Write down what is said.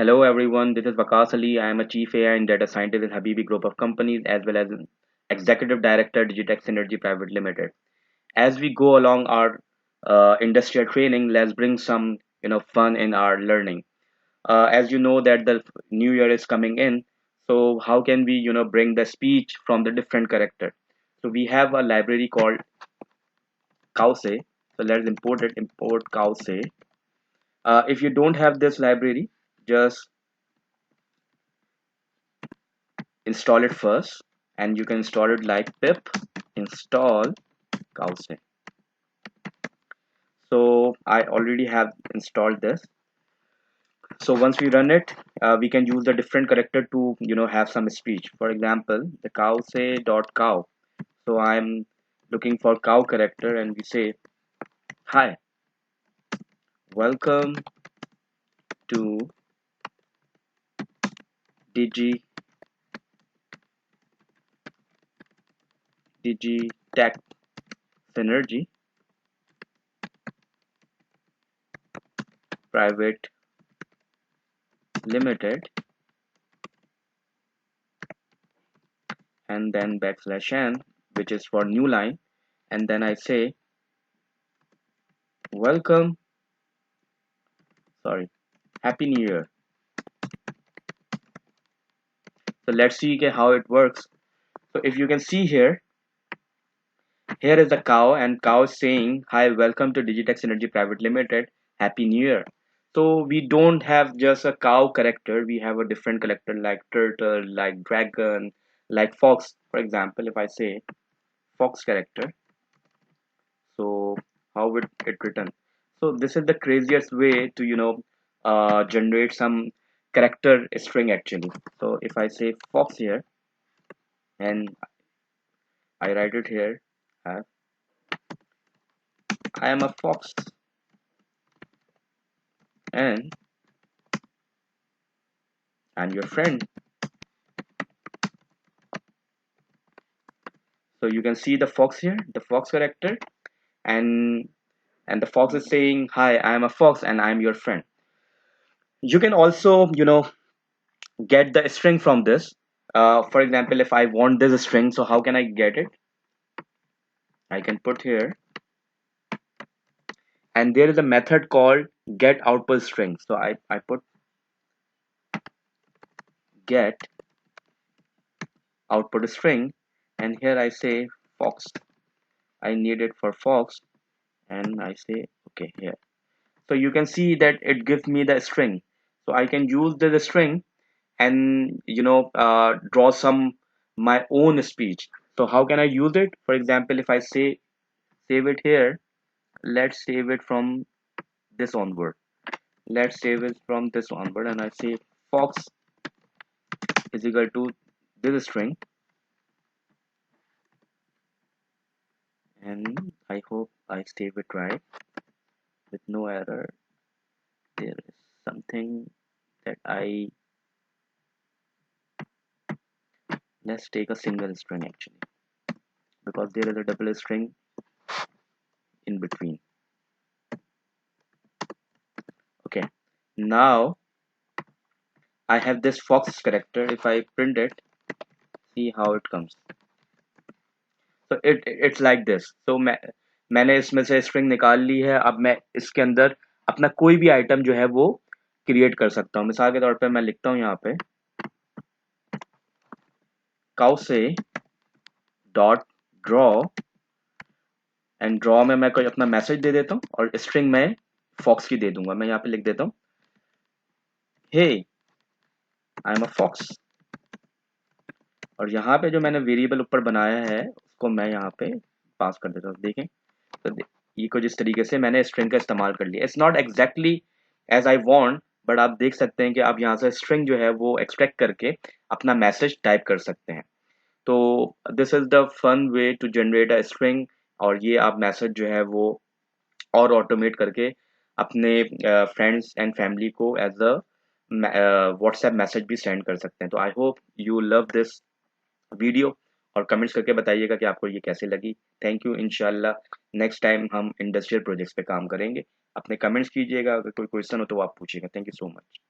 Hello everyone, this is Vakas Ali. I am a Chief AI and Data Scientist in Habibi Group of Companies as well as an Executive Director Digitex Energy Private Limited. As we go along our industrial training, let's bring some fun in our learning. As you know that the new year is coming in, so how can we bring the speech from the different character? So we have a library called cowsay. So let's import it. Import cowsay. If you don't have this library, just install it first, and you can install it like pip install cowsay. So I already have installed this. So once we run it, we can use the different character to have some speech. For example, the cowsay.cow. So I'm looking for cow character, and we say, hi, welcome to Digitech Synergy Private Limited, and then backslash n, which is for new line, and then I say welcome, sorry, happy new year. So let's see how it works. So if you can see here, here is the cow, and cow is saying, hi, welcome to Digitex Energy Private Limited, happy new year. So we don't have just a cow character, we have a different character like turtle, like dragon, like fox. For example, if I say fox character, so how would it written? So this is the craziest way to generate some character string actually. So if I say fox here, and I write it here, uh, I am a fox, and I'm your friend. So you can see the fox here, the fox character, and the fox is saying, hi, I am a fox and I'm your friend. You can also get the string from this. For example, if I want this string, so how can I get it? I can put here, and there is a method called get output string. So I put get output string, and here I say fox. I need it for fox, and I say okay here. So you can see that it gives me the string. So I can use the string and draw some my own speech. So how can I use it? For example, if I say save it here, let's save it from this onward. Let's save it from this onward, and I say fox is equal to this string, and I hope I save it right with no error. There is something that let's take a single string actually, because there is a double string in between. Okay, now I have this fox character. If I print it, see how it comes. So it's like this. So मैंने इसमें से string निकाल ली है. अब मैं इसके अंदर अपना कोई भी आइटम जो है वो क्रिएट कर सकता हूँ. मिसाल के तौर पे मैं लिखता हूँ यहाँ पे cowsay dot draw, and draw में मैं कोई अपना मैसेज दे देता हूँ, और स्ट्रिंग में फॉक्स की दे दूंगा. मैं यहाँ पे लिख देता हूँ हे आई एम अ फॉक्स, और यहाँ पे जो मैंने वेरिएबल ऊपर बनाया है उसको मैं यहाँ पे पास कर देता हूँ. देखें तो ये कुछ इस तरीके से मैंने स्ट्रिंग का इस्तेमाल कर लिया. It's not exactly as I want, but आप देख सकते हैं कि आप यहाँ से स्ट्रिंग जो है वो एक्सट्रैक्ट करके अपना मैसेज टाइप कर सकते हैं. तो this is the fun way to generate a string, और ये आप मैसेज जो है वो और ऑटोमेट करके अपने फ्रेंड्स एंड फैमिली को एज अ व्हाट्सएप मैसेज भी सेंड कर सकते हैं. तो I hope you love this video, और कमेंट्स करके बताइएगा कि आपको ये कैसे लगी. Thank you. इंशाल्लाह नेक्स्ट टाइम हम इंडस्ट्रियल प्रोजेक्ट्स पे काम करेंगे. अपने कमेंट्स कीजिएगा, अगर कोई क्वेश्चन हो तो आप पूछिएगा. Thank you so much.